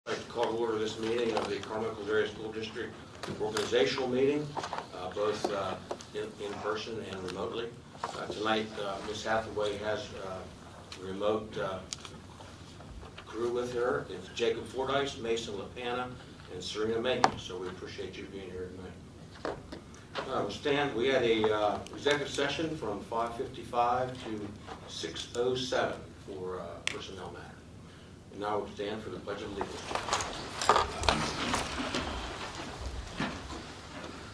I'd like to call to order this meeting of the Carmichael Area School District organizational meeting, both in person and remotely. Tonight, Ms. Hathaway has a remote crew with her. It's Jacob Fordyce, Mason LaPana, and Serena Macon. So we appreciate you being here tonight. We had a executive session from 5:55 to 6:07 for personnel matter. And now we'll stand for the Pledge of Allegiance.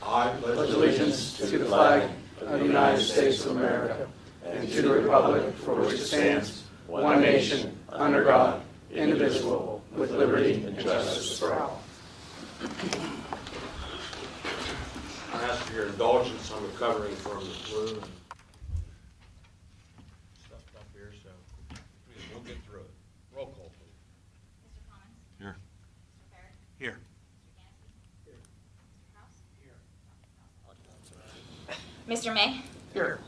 I pledge allegiance to the flag of the United States of America and to the republic for which it stands, one nation, under God, indivisible, with liberty and justice for all. I ask for your indulgence. I'm recovering from the flu and stuff up here, so please, we'll get through it. Roll call, please. Mr. Collins? Here. Mr. Barrett? Here. Mr. Gansky? Here. Mr. House? Mr. May? Here.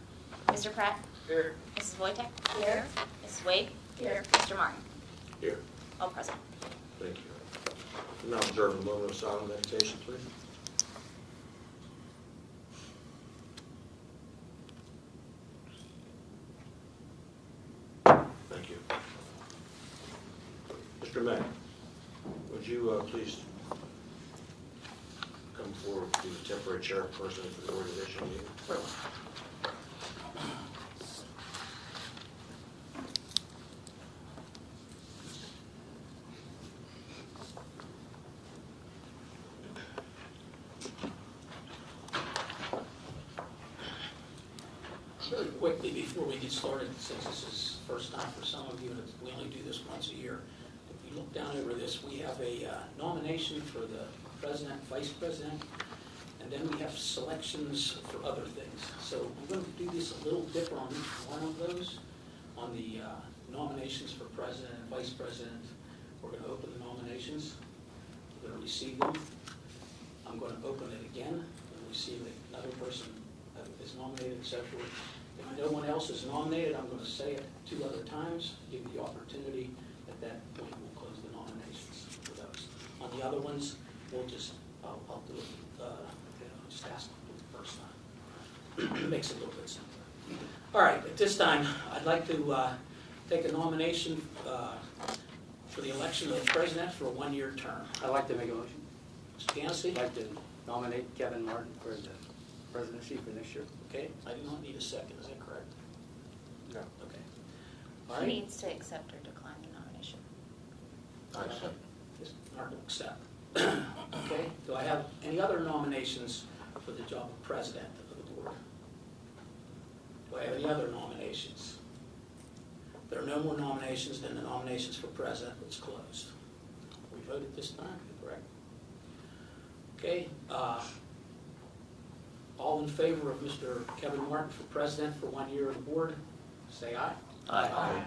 Mr. Pratt? Here. Mrs. Wojtek? Here. Mrs. Wade? Here. Mr. Martin? Here. All present. Thank you. Now observe a moment of silent meditation, please. Thank you. Mr. May, would you please come forward to be the temporary chairperson for the organizational meeting? Really quickly, before we get started, since this is first time for some of you, and we only do this once a year, if you look down over this, we have a nomination for the president, vice president, and then we have selections for other things. So I'm going to do this a little different on each one of those. On the nominations for president and vice president, we're going to open the nominations. We're going to receive them. I'm going to open it again and receive another person that is nominated, etc. If no one else is nominated, I'm going to say it 2 other times, give you the opportunity. At that point, we'll close the nominations for those. On the other ones, we'll just, I'll do it, just ask the first time. It makes it a little bit simpler. All right, at this time, I'd like to take a nomination for the election of the president for a 1-year term. I'd like to make a motion. Mr. Gansky? I'd like to nominate Kevin Martin for the presidency for next year. Okay, I do not need a second, is that correct? No. Okay. All He right. needs to accept or decline the nomination. I accept. Just hard to accept. Okay, do I have any other nominations for the job of president of the board? Do I have any other nominations? If there are no more nominations, then the nominations for president is closed. We voted this time, correct? Okay, all in favor of Mr. Kevin Martin for president for 1 year of the board, say aye. Aye.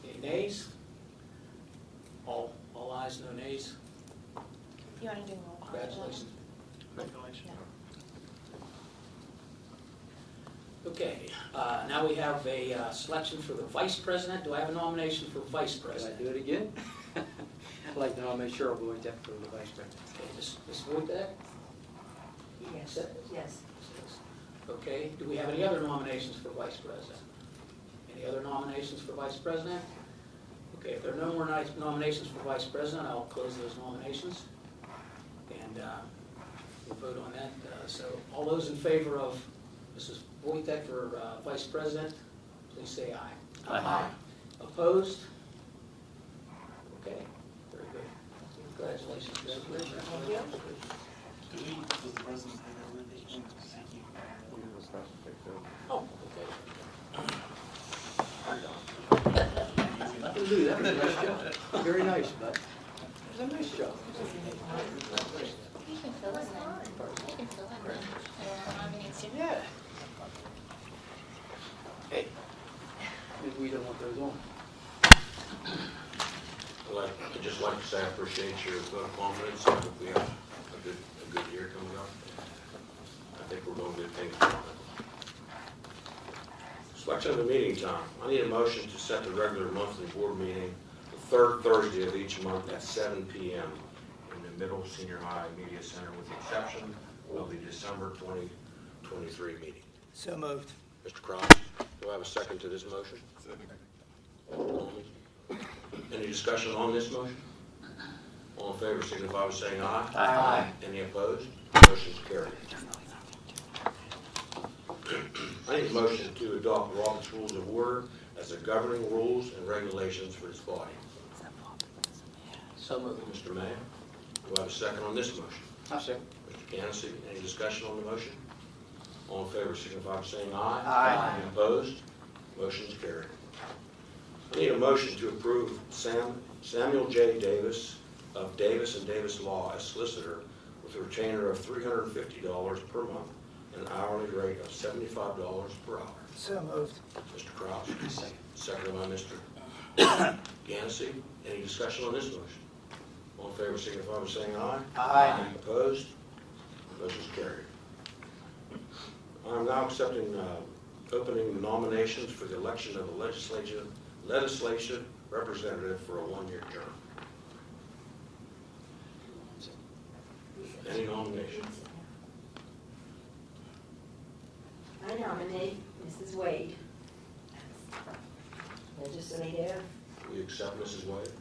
Any nays? All ayes, no nays? You want to do roll call? Congratulations. No. Okay, now we have a selection for the vice president. Do I have a nomination for vice Can I president? do it again? I'd like to nominate Cheryl Wojtek for the vice president. Okay, Ms. Wojtek? Yes. Yes. Okay, do we have any other nominations for vice president? Any other nominations for vice president? Okay, if there are no more nominations for vice president, I'll close those nominations. And we'll vote on that. So all those in favor of Mrs. Wojtek for vice president, please say aye. Aye. Opposed? Okay, very good. Congratulations. Congratulations. Oh, okay. Nothing to do, that was a nice job. Very nice, bud. It was a nice job. You can fill in. You can fill in. Nominates you. Yeah. Hey, maybe we don't want those on. I'd just like to say I appreciate your vote of confidence. I hope we have a good year coming up. I think we're doing good things. Selection of the meeting time. I need a motion to set the regular monthly board meeting third Thursday of each month at 7 p.m. in the Middle Senior High Media Center, with the exception of the December 2023 meeting. So moved. Mr. Cross, do I have a second to this motion? Second. Any discussion on this motion? All in favor signify by saying aye. Aye. Any opposed? Motion's carried. I need a motion to adopt Robert's Rules of Order as the governing rules and regulations for this body. So moved. Mr. May, do I have a second on this motion? I'll second. Mr. Ganesky, any discussion on the motion? All in favor signify by saying aye. Aye. Any opposed? Motion's carried. I need a motion to approve Samuel J. Davis of Davis & Davis Law as solicitor with a retainer of $350 per month and an hourly rate of $75 per hour. So moved. Mr. Kraus, seconded by Mr. Ganesky. Any discussion on this motion? All in favor signify by saying aye. Aye. Any opposed? Motion's carried. I'm now accepting opening nominations for the election of a legislative representative for a one-year term. Any nominations? I nominate Mrs. Wade. Legislative. We accept Mrs. Wade.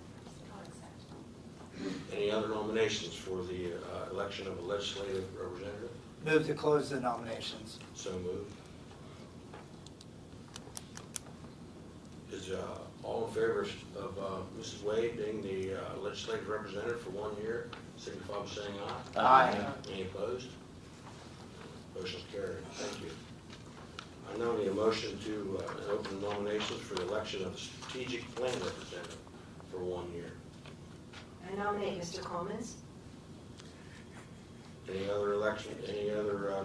Any other nominations for the election of a legislative representative? Move to close the nominations. So moved. Is all in favor of Mrs. Wade being the legislative representative for 1 year, signify by saying aye. Aye. Any opposed? Motion's carried. Thank you. I now need a motion to open nominations for the election of a strategic plan representative for 1 year. I nominate Mr. Commons. Any other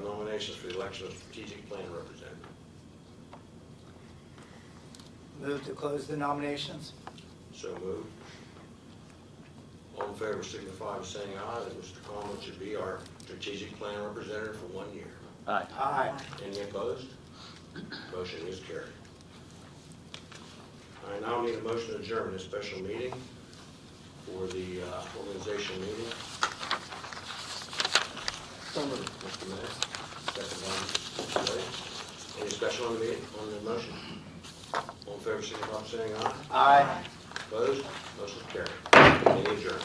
nominations for the election of strategic plan representative? Move to close the nominations. So moved. All in favor signify by saying aye that Mr. Coleman should be our strategic plan representative for 1 year. Aye. Aye. Any opposed? Motion is carried. I now need a motion to adjourn this special meeting for the organizational meeting. So moved. Mr. Mayor, second by Mr. Slade. Any discussion on the meeting, on the motion? All in favor signify by saying aye. Aye. Opposed? Motion is carried. Meeting adjourned.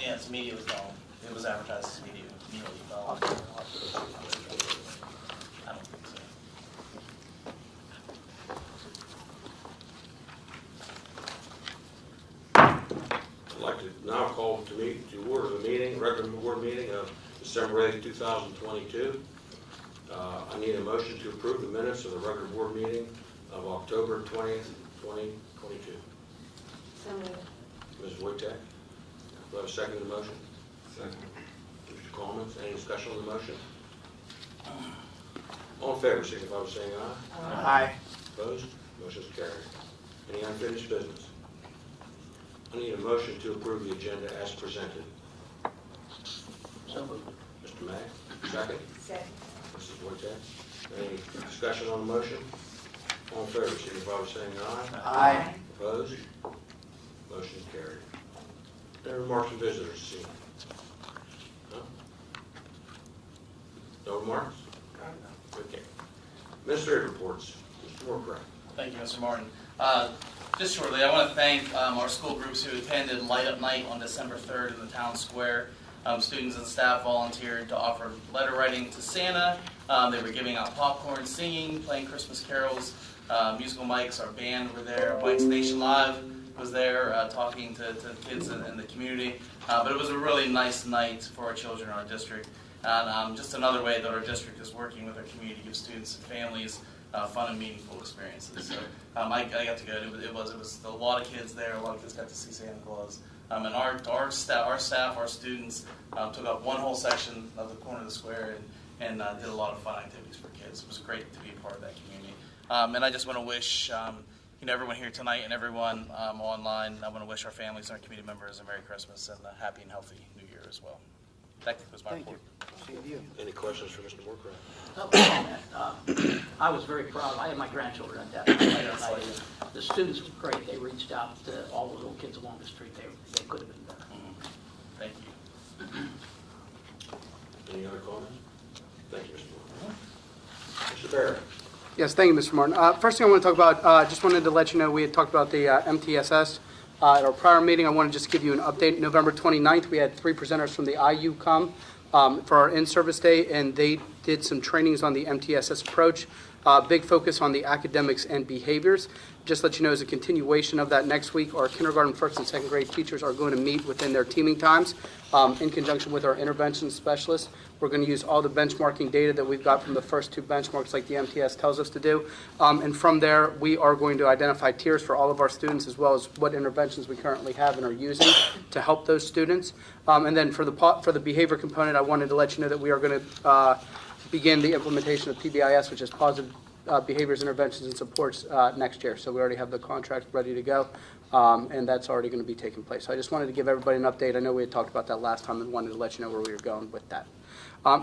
Yeah, it's immediately following. It was advertised as immediately following. I don't think so. I'd like to now call to order the meeting, regular board meeting of December 8th, 2022. I need a motion to approve the minutes of the regular board meeting of October 20th, 2022. So moved. Ms. Wojtek, do I have a second to the motion? Second. Mr. Coleman, any discussion on the motion? All in favor, signify by saying aye. Aye. Opposed? Motion is carried. Any unfinished business? I need a motion to approve the agenda as presented. So moved. Mr. May, second. Second. Mrs. Wojtek, any discussion on the motion? All in favor, signify by saying aye. Aye. Opposed? Motion is carried. Any remarks from visitors this evening? No? No remarks? Okay. Administrative reports. Mr. Moorcraft. Thank you, Mr. Martin. Just shortly, I want to thank our school groups who attended Light Up Night on December 3rd in the town square. Students and staff volunteered to offer letter writing to Santa. They were giving out popcorn, singing, playing Christmas carols, musical mics. Our band were there. Mike's Nation Live was there talking to kids in the community. But it was a really nice night for our children in our district. And just another way that our district is working with our community to give students and families fun and meaningful experiences. So I got to go. It was a lot of kids there. A lot of kids got to see Santa Claus. And our staff, our students took up one whole section of the corner of the square and did a lot of fun activities for kids. It was great to be a part of that community. And I just want to wish everyone here tonight and everyone online. I want to wish our families and our community members a Merry Christmas and a happy and healthy New Year as well. That concludes my report. Any questions for Mr. Moorcraft? I was very proud. I had my grandchildren at that night. The students were great. They reached out to all the little kids along the street. They could have been better. Thank you. Any other comments? Thank you, Mr. Moorcraft. Mr. Barrett? Yes, thank you, Mr. Martin. First thing I want to talk about, just wanted to let you know we had talked about the MTSS at our prior meeting. I want to just give you an update. November 29th, we had 3 presenters from the IU come for our in-service day, and they did some trainings on the MTSS approach. Big focus on the academics and behaviors. Just let you know, as a continuation of that, next week, our kindergarten, first, and second grade teachers are going to meet within their teaming times in conjunction with our intervention specialists. We're going to use all the benchmarking data that we've got from the first 2 benchmarks like the MTS tells us to do. And from there, we are going to identify tiers for all of our students as well as what interventions we currently have and are using to help those students. And then for the behavior component, I wanted to let you know that we are going to begin the implementation of PBIS, which is Positive Behaviors, Interventions, and Supports next year. So we already have the contract ready to go, and that's already going to be taking place. So I just wanted to give everybody an update. I know we had talked about that last time and wanted to let you know where we were going with that.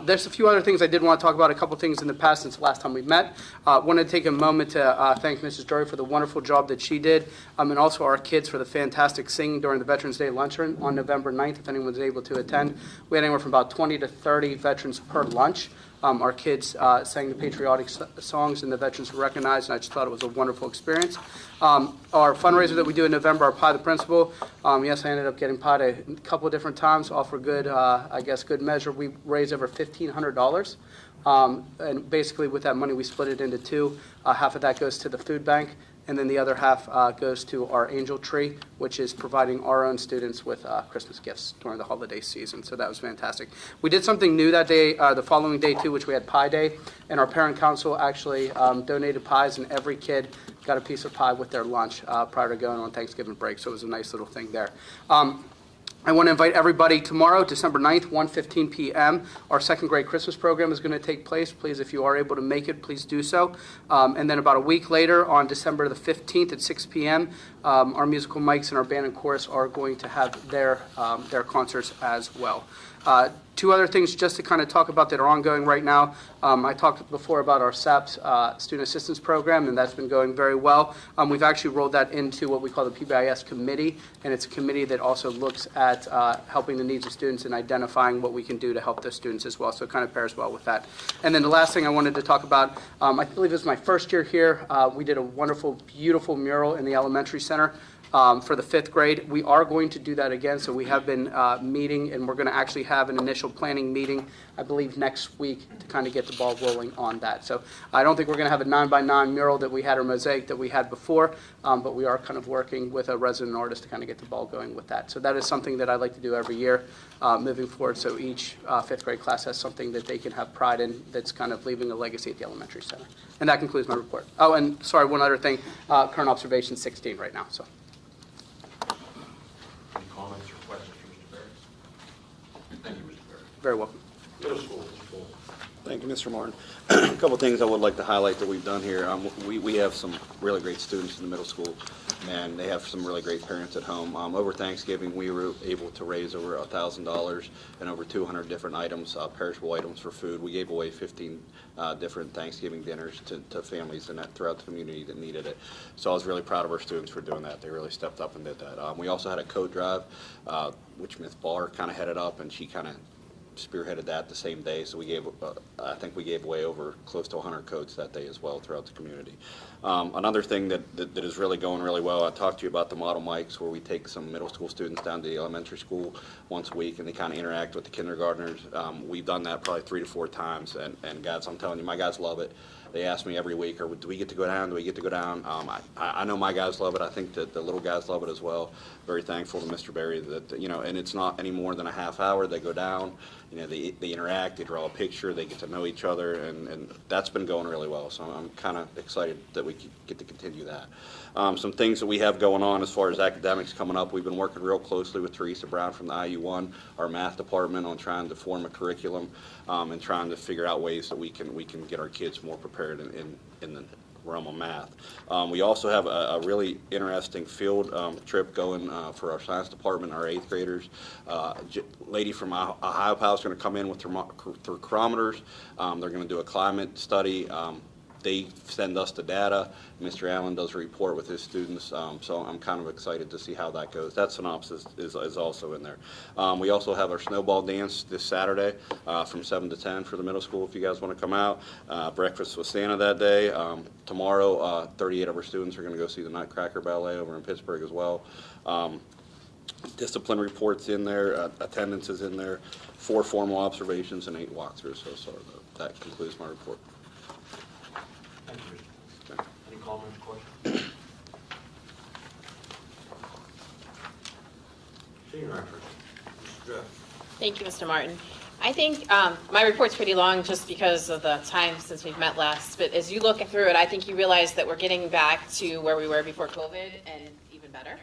There's a few other things I did want to talk about, a couple things in the past since the last time we met. Wanted to take a moment to thank Mrs. Drury for the wonderful job that she did, and also our kids for the fantastic singing during the Veterans Day luncheon on November 9th, if anyone was able to attend. We had anywhere from about 20 to 30 veterans per lunch. Our kids sang the patriotic songs, and the veterans were recognized, and I just thought it was a wonderful experience. Our fundraiser that we do in November, our Pie the Principal, yes, I ended up getting pied a couple of different times, all for good, I guess, good measure. We raised over $1,500, and basically with that money, we split it into 2. Half of that goes to the food bank, and then the other half goes to our Angel Tree, which is providing our own students with Christmas gifts during the holiday season. So that was fantastic. We did something new that day, the following day too, which we had Pie Day, and our parent council actually donated pies, and every kid got a piece of pie with their lunch prior to going on Thanksgiving break. So it was a nice little thing there. I want to invite everybody tomorrow, December 9th, 1:15 p.m. Our second grade Christmas program is going to take place. Please, if you are able to make it, please do so. And then about a week later, on December the 15th at 6 p.m., our musical mics and our band and chorus are going to have their concerts as well. 2 other things just to kind of talk about that are ongoing right now. I talked before about our SAPS Student Assistance Program, and that's been going very well. We've actually rolled that into what we call the PBIS Committee, and it's a committee that also looks at helping the needs of students and identifying what we can do to help those students as well, so it kind of pairs well with that. And then the last thing I wanted to talk about, I believe this is my first year here. We did a wonderful, beautiful mural in the elementary center. For the 5th grade. We are going to do that again, so we have been meeting, and we're going to actually have an initial planning meeting, I believe, next week to kind of get the ball rolling on that. So I don't think we're going to have a 9x9 mural that we had, or mosaic that we had before, but we are kind of working with a resident artist to kind of get the ball going with that. So that is something that I like to do every year moving forward, so each 5th grade class has something that they can have pride in that's kind of leaving a legacy at the elementary center. And that concludes my report. Oh, and sorry, one other thing, current observation 16 right now. So. Any comments or questions for Mr. Barrett? Thank you, Mr. Barrett. Very welcome. Middle school, Mr. Cole. Thank you, Mr. Martin. A couple things I would like to highlight that we've done here. We have some really great students in the middle school, and they have some really great parents at home. Over Thanksgiving, we were able to raise over $1,000 and over 200 different items, perishable items for food. We gave away 15 different Thanksgiving dinners to families throughout the community that needed it. So I was really proud of our students for doing that. They really stepped up and did that. We also had a coat drive, which Ms. Barr kind of headed up, and she kind of spearheaded that the same day. So we gave, I think we gave away over close to 100 coats that day as well throughout the community. Another thing that is really going really well, I talked to you about the model mics, where we take some middle school students down to the elementary school once a week, and they kind of interact with the kindergartners. We've done that probably 3 to 4 times, and guys, I'm telling you, my guys love it. They ask me every week, do we get to go down? Do we get to go down? I know my guys love it. I think that the little guys love it as well. Very thankful to Mr. Berry that, and it's not any more than a half hour. They go down, they interact, they draw a picture, they get to know each other, and that's been going really well. So I'm kind of excited that we get to continue that. Some things that we have going on as far as academics coming up, we've been working real closely with Teresa Brown from the IU1, our math department, on trying to form a curriculum and trying to figure out ways that we can get our kids more prepared in realm of math. We also have a really interesting field trip going for our science department, our 8th graders. Lady from Ohio Power is going to come in with thermometers. They're going to do a climate study. They send us the data. Mr. Allen does a report with his students, so I'm kind of excited to see how that goes. That synopsis is also in there. We also have our snowball dance this Saturday from 7 to 10 for the middle school if you guys want to come out. Breakfast with Santa that day. Tomorrow, 38 of our students are going to go see the Nutcracker Ballet over in Pittsburgh as well. Discipline reports in there, attendance is in there, 4 formal observations and 8 walkthroughs. So that concludes my report. Thank you, Mr. Any comments, questions? Senior Director, Mr. Jeff. Thank you, Mr. Martin. I think my report's pretty long just because of the time since we've met last, but as you look through it, I think you realize that we're getting back to where we were before COVID and even better.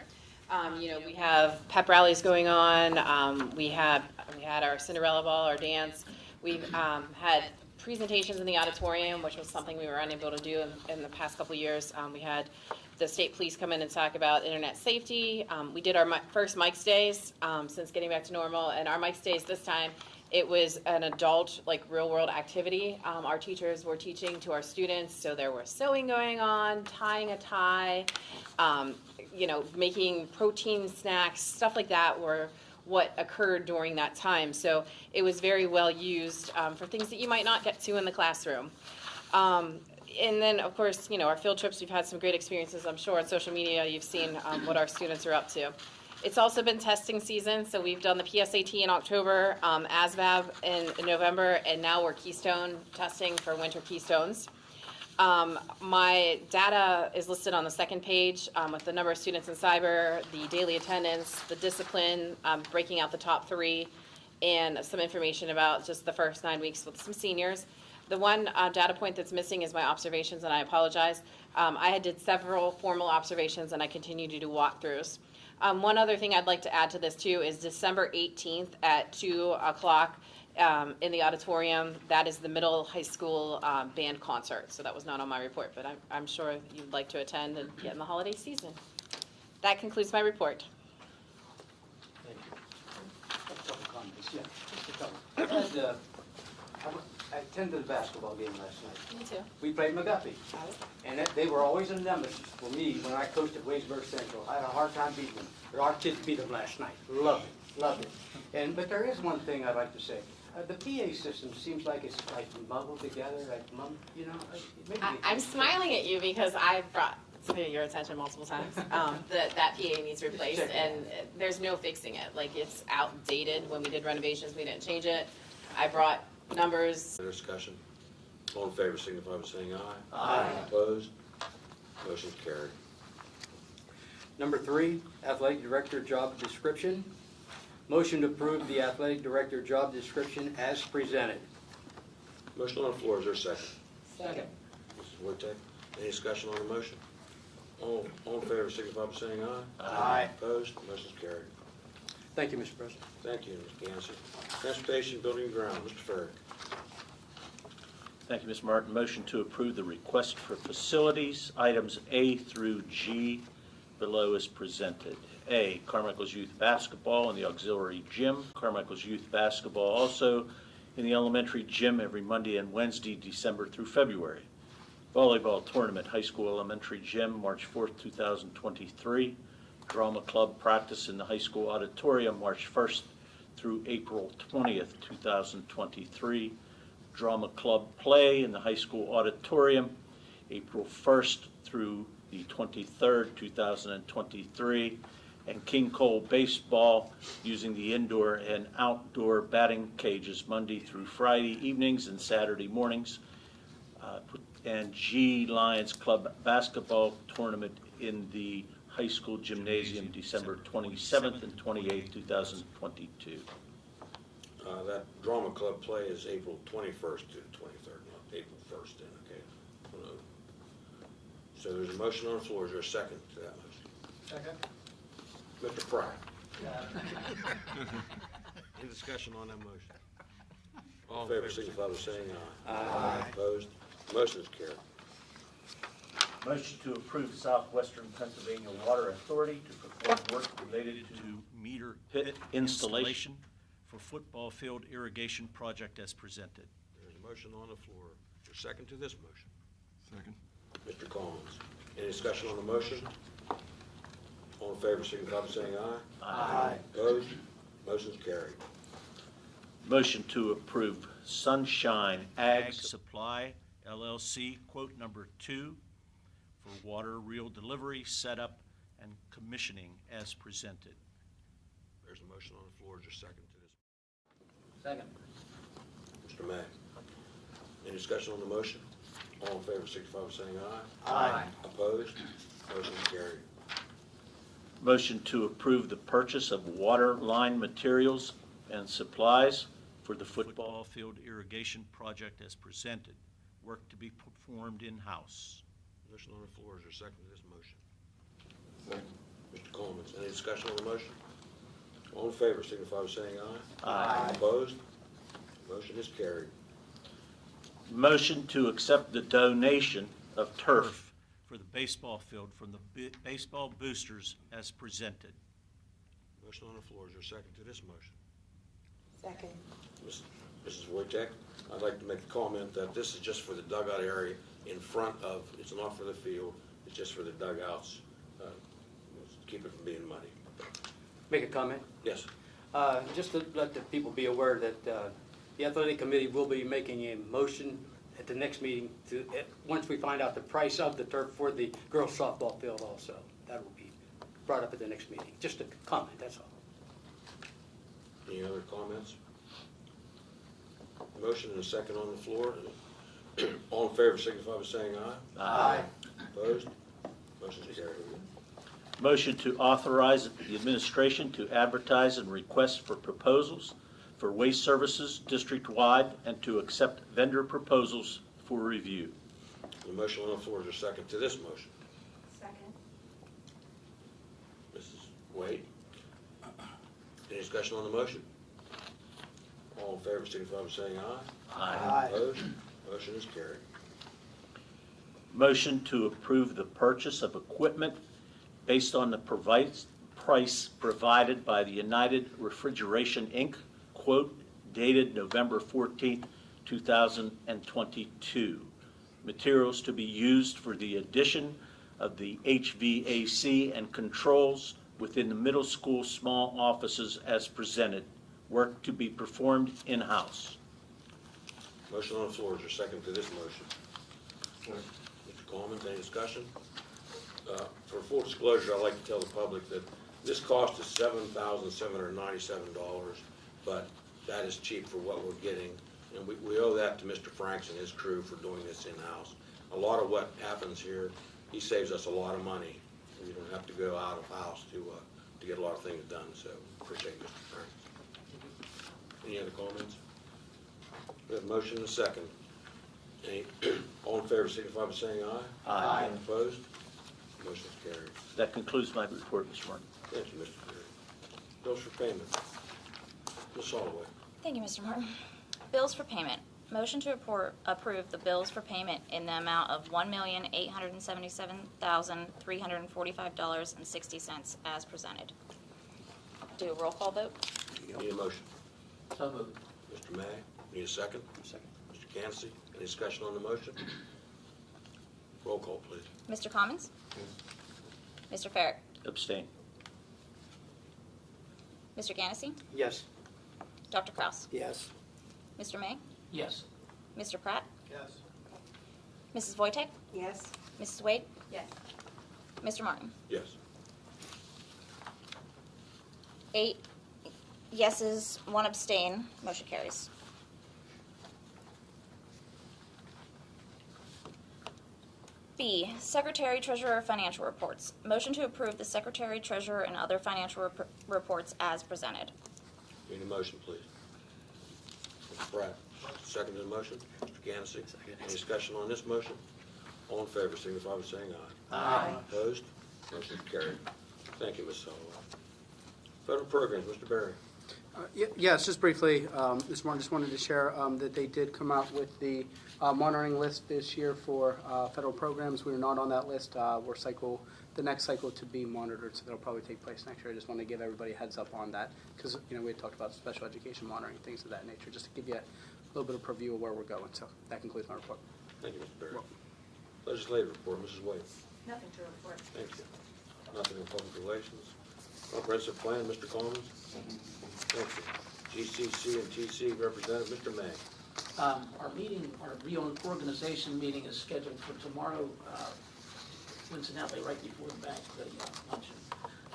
We have pep rallies going on. We had our Cinderella Ball, our dance. We've had presentations in the auditorium, which was something we were unable to do in the past couple of years. We had the state police come in and talk about internet safety. We did our first Mike's Days since getting back to normal, and our Mike's Days this time, it was an adult, like real-world activity. Our teachers were teaching to our students, so there was sewing going on, tying a tie, making protein snacks, stuff like that were what occurred during that time. So it was very well used for things that you might not get to in the classroom. And then, of course, our field trips, we've had some great experiences. I'm sure on social media you've seen what our students are up to. It's also been testing season, so we've done the PSAT in October, ASVAB in November, and now we're Keystone testing for winter Keystones. My data is listed on the second page with the number of students in cyber, the daily attendance, the discipline, breaking out the top 3, and some information about just the first 9 weeks with some seniors. The one data point that's missing is my observations, and I apologize. I did several formal observations, and I continue to do walkthroughs. One other thing I'd like to add to this, too, is December 18th at 2 o'clock in the auditorium. That is the middle high school band concert. So that was not on my report, but I'm sure you'd like to attend and get in the holiday season. That concludes my report. Thank you. A couple comments, yeah, just a couple. I attended the basketball game last night. Me too. We played McGuffey, and they were always a nemesis for me when I coached at Waysburg Central. I had a hard time beating them. But our kids beat them last night. Loved it. But there is one thing I'd like to say. The PA system seems like it's like mumbled together, maybe I'm smiling at you because I've brought to your attention multiple times that PA needs replaced, and there's no fixing it. Like, it's outdated. When we did renovations, we didn't change it. I brought numbers. Discussion. All in favor signify by saying aye. Aye. Opposed? Motion's carried. Number 3, athletic director job description. Motion to approve the athletic director job description as presented. Motion on the floor, is there a second? Second. Mrs. Wojtek, any discussion on the motion? All in favor signify by saying aye. Aye. Opposed? Motion's carried. Thank you, Mr. President. Thank you, Ms. Gansey. Transportation, Building and Ground, Mr. Ferry. Thank you, Mr. Martin. Motion to approve the request for facilities, items A through G below is presented. A, Carmichael's Youth Basketball in the auxiliary gym. Carmichael's Youth Basketball also in the elementary gym every Monday and Wednesday, December through February. Volleyball tournament, high school elementary gym, March 4th, 2023. Drama club practice in the high school auditorium, March 1st through April 20th, 2023. Drama club play in the high school auditorium, April 1st through the 23rd, 2023. And King Cole baseball using the indoor and outdoor batting cages Monday through Friday evenings and Saturday mornings. And G Lions Club basketball tournament in the high school gymnasium December 27th and 28th, 2022. That drama club play is April 21st to the 23rd, not April 1st then, okay? Hello. So there's a motion on the floor. Is there a second to that motion? Second. Mr. Fry. Any discussion on that motion? All in favor signify by saying aye. Aye. Opposed? Motion is carried. Motion to approve Southwestern Pennsylvania Water Authority to perform work related to meter pit installation. for football field irrigation project as presented. There's a motion on the floor. Is there a second to this motion? Second. Mr. Collins. Any discussion on the motion? All in favor, signify by saying aye. Aye. Opposed? Motion's carried. Motion to approve Sunshine Ag Supply LLC, quote number 2, for water reel delivery, setup, and commissioning as presented. There's a motion on the floor. Is there a second to this? Second. Mr. May. Any discussion on the motion? All in favor, signify by saying aye. Aye. Opposed? Motion's carried. Motion to approve the purchase of water line materials and supplies for the football. Field irrigation project as presented. Work to be performed in-house. Motion on the floor. Is there a second to this motion? Second. Mr. Coleman. Any discussion on the motion? All in favor, signify by saying aye. Aye. Opposed? Motion is carried. Motion to accept the donation of turf. For the baseball field from the baseball boosters as presented. Motion on the floor. Is there a second to this motion? Second. Mrs. Wojtek, I'd like to make a comment that this is just for the dugout area in front of, it's not for the field, it's just for the dugouts. Keep it from being muddy. Make a comment? Yes. Just to let the people be aware that the athletic committee will be making a motion at the next meeting to, once we find out the price of the turf for the girls softball field also. That will be brought up at the next meeting. Just a comment, that's all. Any other comments? Motion and a second on the floor. All in favor, signify by saying aye. Aye. Opposed? Motion's carried. Motion to authorize the administration to advertise and request for proposals for waste services district-wide and to accept vendor proposals for review. The motion on the floor is a second to this motion. Second. Mrs. Wade? Any discussion on the motion? All in favor, signify by saying aye. Aye. Opposed? Motion is carried. Motion to approve the purchase of equipment based on the price provided by the United Refrigeration, Inc., quote, dated November 14th, 2022. Materials to be used for the addition of the HVAC and controls within the middle school small offices as presented. Work to be performed in-house. Motion on the floor is there a second to this motion? Mr. Coleman, any discussion? For full disclosure, I'd like to tell the public that this cost is $7,797, but that is cheap for what we're getting. And we owe that to Mr. Franks and his crew for doing this in-house. A lot of what happens here, he saves us a lot of money. We don't have to go out of house to get a lot of things done, so appreciate Mr. Franks. Any other comments? We have a motion and a second. All in favor, signify by saying aye. Aye. Opposed? Motion is carried. That concludes my report, Mr. Martin. Thank you, Mr. Perry. Bills for payment. Ms. Holloway. Thank you, Mr. Martin. Bills for payment. Motion to approve the bills for payment in the amount of $1,877,345.60 as presented. Do a roll call vote? Need a motion? So moved. Mr. May, need a second? Second. Mr. Cansey, any discussion on the motion? Roll call, please. Mr. Commons? Mr. Farrick? Abstain. Mr. Ganesey? Yes. Dr. Kraus? Yes. Mr. May? Yes. Mr. Pratt? Yes. Mrs. Wojtek? Yes. Mrs. Wade? Yes. Mr. Martin? Yes. 8 yeses, 1 abstain, motion carries. B, Secretary Treasurer Financial Reports. Motion to approve the Secretary Treasurer and other financial reports as presented. Need a motion, please. Mr. Pratt, second to the motion. Mr. Cansey, any discussion on this motion? All in favor, signify by saying aye. Aye. Opposed? Motion is carried. Thank you, Ms. Holloway. Federal programs, Mr. Berry. Yes, just briefly, this morning, just wanted to share that they did come out with the monitoring list this year for federal programs. We are not on that list. We're the next cycle to be monitored, so that'll probably take place next year. I just want to give everybody a heads up on that, because, we had talked about special education monitoring, things of that nature, just to give you a little bit of preview of where we're going. So that concludes my report. Thank you, Mr. Barry. Legislative report, Mrs. Wade. Nothing to report. Thank you. Nothing in public relations. Comprehensive plan, Mr. Coleman. Thank you. GCC and TC representative, Mr. May. Our reorganization meeting is scheduled for tomorrow, coincidentally, right before the luncheon.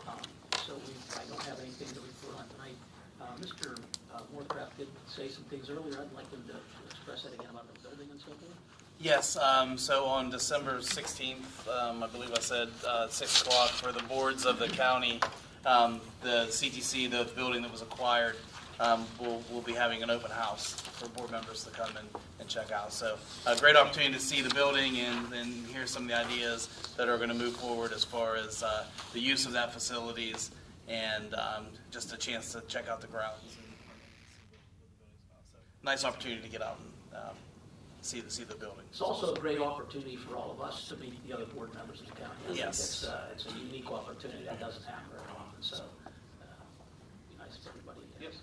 I don't have anything to report on tonight. Mr. Moorcraft did say some things earlier. I'd like him to express that again about the building and so forth. Yes, so on December 16th, I believe I said 6 o'clock for the boards of the county, the CTC, the building that was acquired, we'll be having an open house for board members to come and check out. So a great opportunity to see the building and hear some of the ideas that are going to move forward as far as the use of that facilities and just a chance to check out the grounds. So nice opportunity to get out and see the building. It's also a great opportunity for all of us to meet the other board members of the county. I think Yes. It's a unique opportunity that doesn't happen very often, so it'd be nice if everybody does.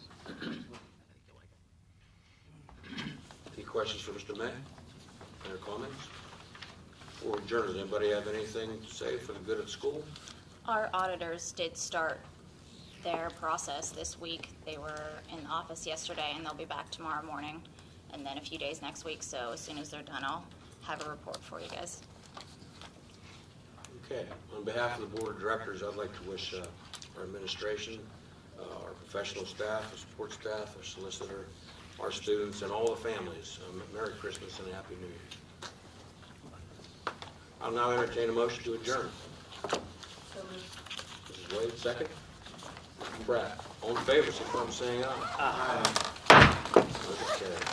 Any questions for Mr. May? Any comments? Before we adjourn, does anybody have anything to say for the good of the school? Our auditors did start their process this week. They were in the office yesterday, and they'll be back tomorrow morning, and then a few days next week. So as soon as they're done, I'll have a report for you guys. Okay. On behalf of the board of directors, I'd like to wish our administration, our professional staff, our support staff, our solicitor, our students, and all the families a Merry Christmas and a Happy New Year. I'll now entertain a motion to adjourn. Mrs. Wade, second. Mr. Pratt. All in favor, so I'm saying aye. Aye. Motion carried.